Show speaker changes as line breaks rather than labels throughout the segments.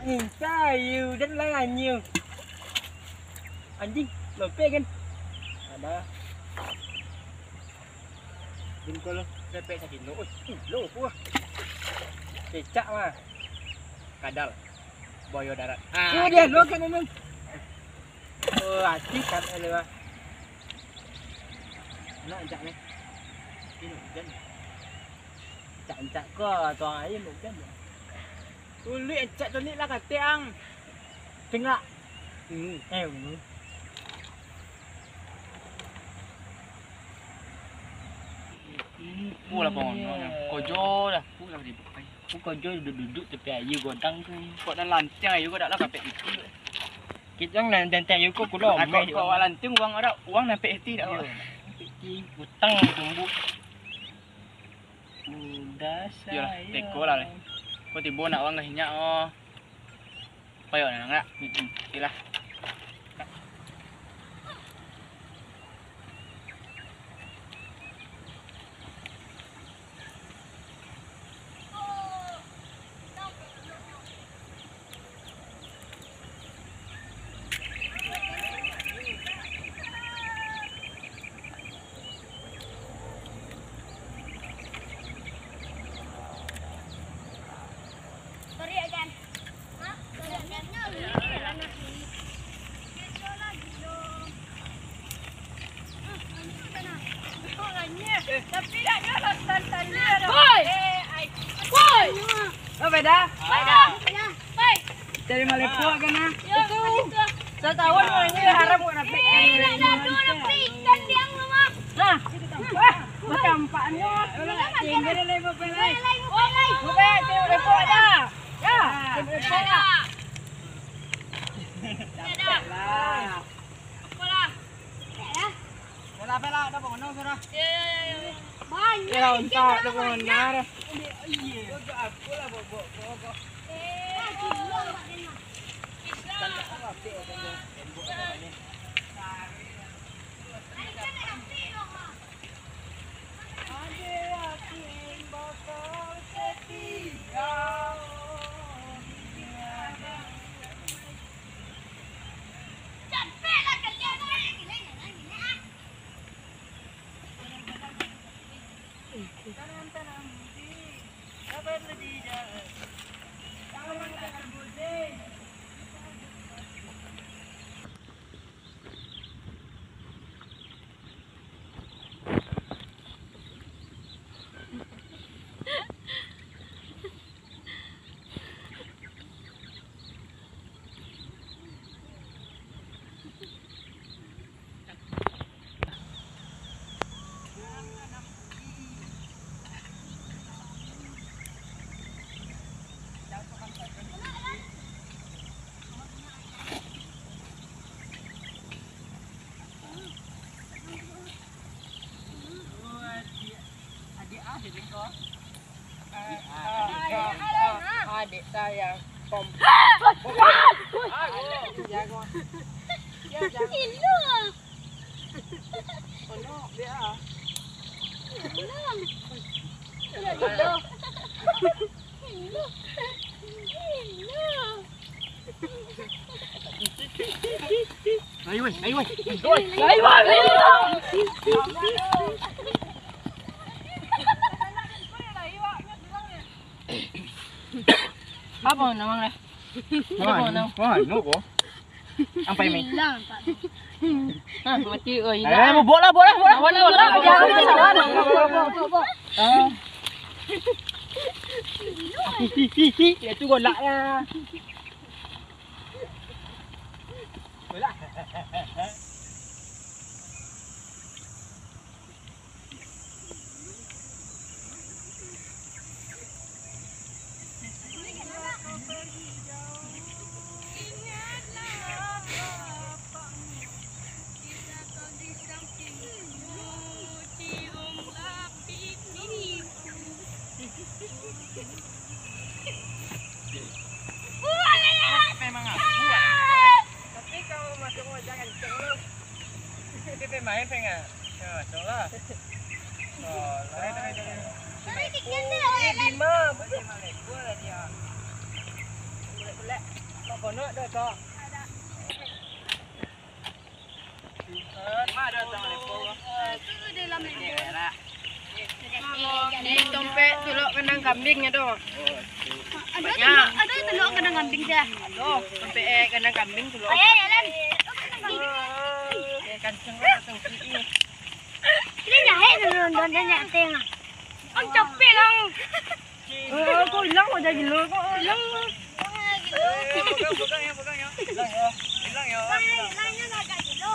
Kayu dan layannya. Anjing, lopek kan? Ada. Jengkol lopek sakit lo. Lo puah. Cecak mah. Kadal. Boyo darat. Ah, dia lo kan memang. Oh, asik kan ele mah. Nak cak ni. Ini hujan. Cak kau tuang air hujan. Uli cak tu ni lah katiang. Tengah.
Pula bangun. Kojo dah. Pula dibuka.
Kojo duduk tepi air godang tu.
Kok dah lantiang ayo kau dak lah kapek itu.
Kita orang dan tanya kau kulo.
Kau lantiang uang ada uang nampak itu dak.
Hutang tumbuh. Udah saya.
Yalah, teko lah. Kau tiba nak uang gahinya oh. Payah nak enggak? Silah.
Tapi dah nyolot santannya.
Boy! Boy! Oh, beda?
Beda. Baik.
Dari Malepo kan ah?
Itu.
Setahun orangnya haram kok napi.
Ada dulu napi ikan yang mama.
Nah, macam paknya. Tinggal lagi mau pelai. Mau pelai, tengok Malepo ada. Ya, tengok Malepo ada. Lah.
Apalah.
Pela, dah bangun sudah.
Ya. Banyak.
Ya, untuk dah bangun dah.
Iya.
Aku lah bobok.
Gila maknya.
Adik saya jago.
Gila.
Ono dia.
Gila.
Ayo weh. Apa namanya? Wah, nuko. Apa ini?
Hilang, Pak.
Mati oi. Bola. Jangan. Itu golak lah. Golak.
Memang aku.
Tapi kalau masuk mau jangan cek lu. Kita main pengen. Ya, coba. Oh, lari.
Tapi tiket dia
Lima, boleh Malepo lah dia. lek. Kok kono dah kok.
Ada tang lepo.
Itu dalam ini.
Era.
Di dompet telur kandang kambingnya tuh. Ada telur kandang kambing dah.
Aduh, sampai kandang kambing dulu.
Ayo jalan.
Kancing kancing ini.
Ini jahe dulu dan dia tengah. Ang capek lang.
Kok hilang udah gila kok hilang.
Pegang ya. Hilang ya.
Hilangnya agak gila.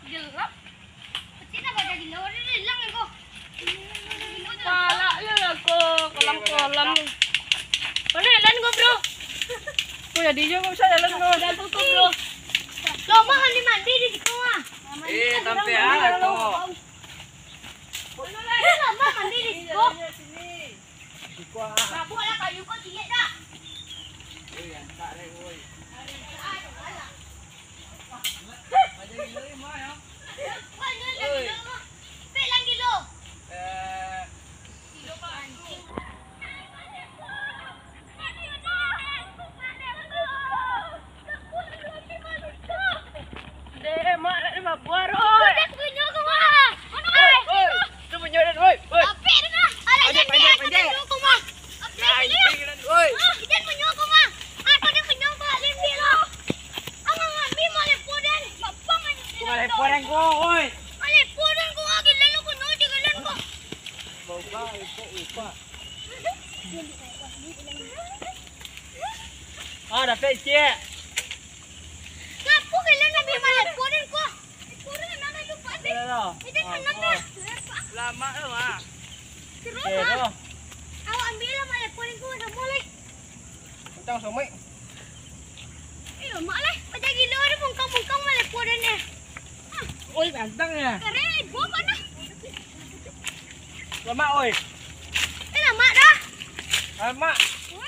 Gelap. Pecina pada gila. Ini hilang ya kok. Pala ya aku kolam-kolam. Mana jalan gua, Bro?
Kok jadi aja kok bisa jalan kok.
Udah tutup, Bro. Lo mah mandi di situ mah.
Sampai ada kok.
Lo mah mandi di situ.
Sikwa.
Mabuk lah kayu kok cilik dah. Pelang kilo.
Deh, mak nak dapat buar.
Udah punya kau mah.
Tu punya dah, oi.
Apa dah? Alah jangan punya kau mah. Jangan punya kau mah. Aku dah punya kau limbi lo. Ang ngambil malah podan. Bapang ni.
Kumalay porang ko, oi.
Malah podan ko agi lalu ko no jalan ko.
Bauka, upa. Dapat cik.
Ngapu kailan na malah podan ko. Podan na na lupa din. Itu anak na.
Lama tu mah.
Terus
Eh,
ah.
tu.
Awak ambil lah malah podan ko dah mulai.
Tang somai.
Mak lah. Pada gila ada bungkang-bungkang malah podan ni.
Oi, ganteng ya.
Keren, buah mana?
Lama, oi.
Lama dah.
Mak,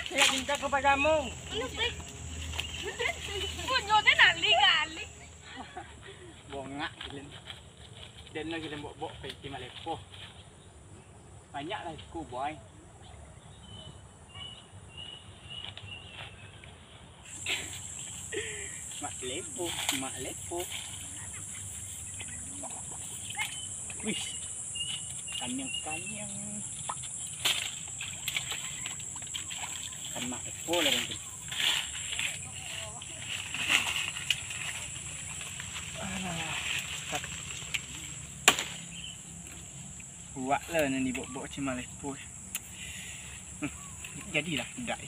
saya minta kepadamu.
Ano ba? Punyo din ali.
Bongak gilen. Dan lagi lembok-bok peci malepo. Banyak lah ku boy. Mak lepo. Wih. Kanyang. Kan mak lepo lah kan. Buat lah ni bok-bok cima lepo. Jadilah tidak.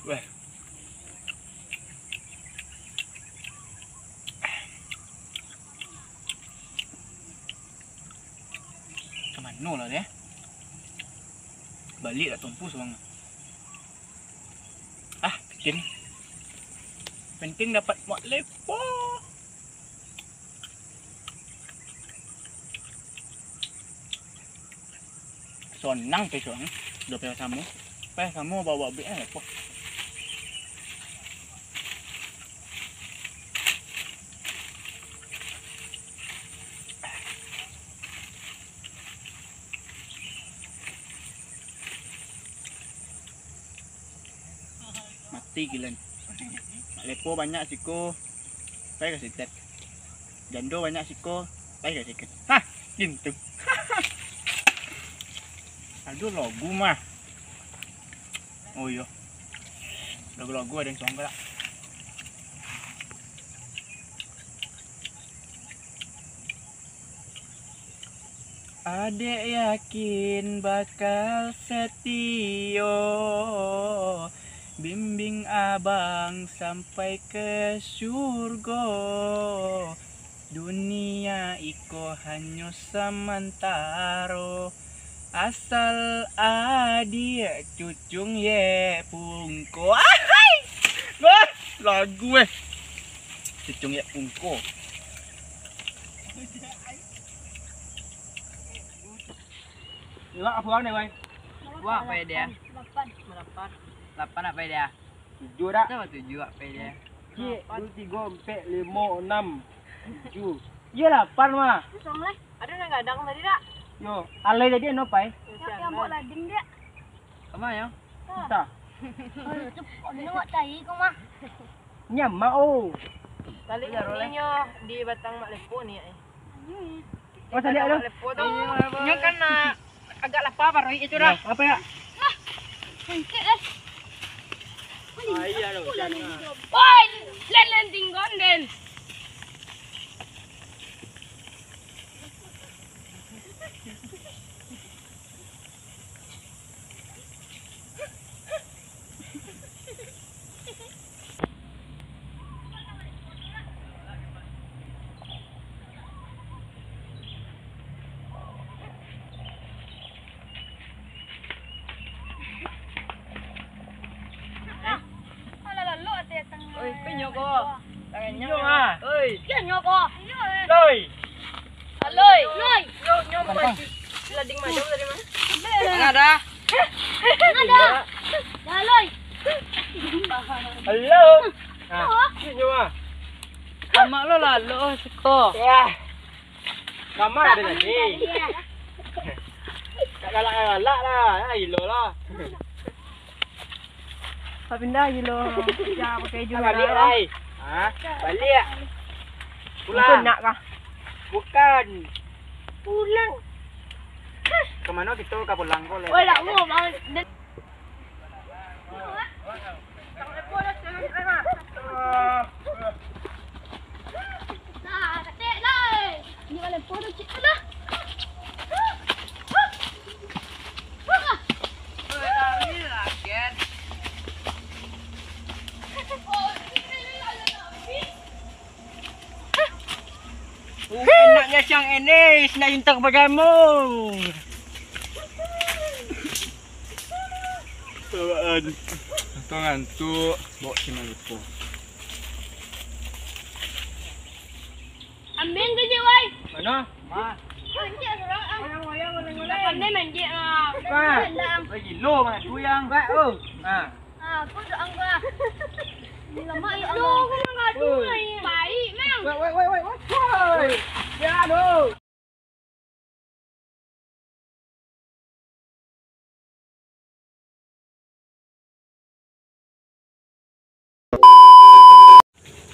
Weh. Kemana lah dia? Balik lah tumpu sebang. Penting dapat mak lepo. Sonang pe soang. Udah pe kamu. Pe kamu bawa beli lepo. Mati gilan. Lepo banyak siko. Pe kasih tet. Jando banyak siko. Pe kasih ket. Hah, gitu. Aduh logo mah. Oh iya. Logo ada yang songkak. Adek yakin bakal setio, bimbing abang sampai ke surga. Dunia iko hanya sementara, asal adik cucung ye pungko. Ahai! Wah, lagu cucung ye pungko. Lah apa ni, wei?
Wah, apa dia?
8.
8 apa dia?
7 dah.
Kenapa 7 apa dia? Cik, 2, 3, 4, 5, 6, 7. Iyalah, pan mah.
Somleh.
Ada yang gadang tadi tak?
Yo, alay tadi ano pa eh?
Yang buat lading dia.
Kama ya? Ta.
Aduh, tu nak tahi kau mah.
Nyama oh.
Tali ninyo di Batang Mak Lepo ni.
Oh, tali ano?
Mak Lepo tu. Nyo kan agak lapar baru itu dah.
Apa ya?
Sengkit lah.
Iya lo.
Oi, len tinggon den.
Oi, pinyo ko. Tangannya.
Yo ah.
Oi.
Kia nyoko.
Loy.
Aloy. Loy.
Nyo ko lading macam dari mana?
Ada. Ada. Dah loy.
Hello. Ah, yo ah.
Mak lo lalu siko.
Wah. Kama ada tadi. Tak galak-galak lah. Ai lo lah.
Pindah je lo. Jangan pakai juga.
Balik ai. Ha? Balik.
Bukan
Pulang.
nak kah?
Bukan.
Pulang.
Kemana kita ke pulang kau?
Oi, tak mau bang. Nah, ketik lah. Ni kalau foto cik lah.
Enaknya siang ini, nak cinta kepadamu.
Bawaan. Atau ngantuk, bawa si Malipo.
Ambil tu je, wai.
Mana? Ma.
Manjik seorang ang.
Wayang
Pandai manjik lah.
Ma. Bagi lo mana tu yang buat oh. Ha.
Aku dah angkat. Lama ya Allah. Lo kau mengadu ni. Baik, memang.
Woi. Ya aduh.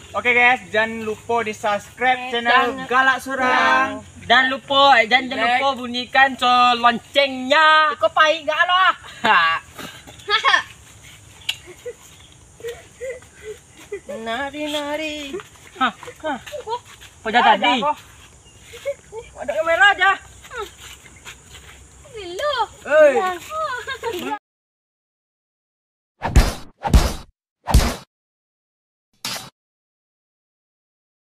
Oke guys, jangan lupa di subscribe channel Galak Surang.
Jangan lupa bunyikan loncengnya.
Kau pahit gak lo?
Nari.
Kau dah tadi? Ada kamera aja.
Gila.
Hei.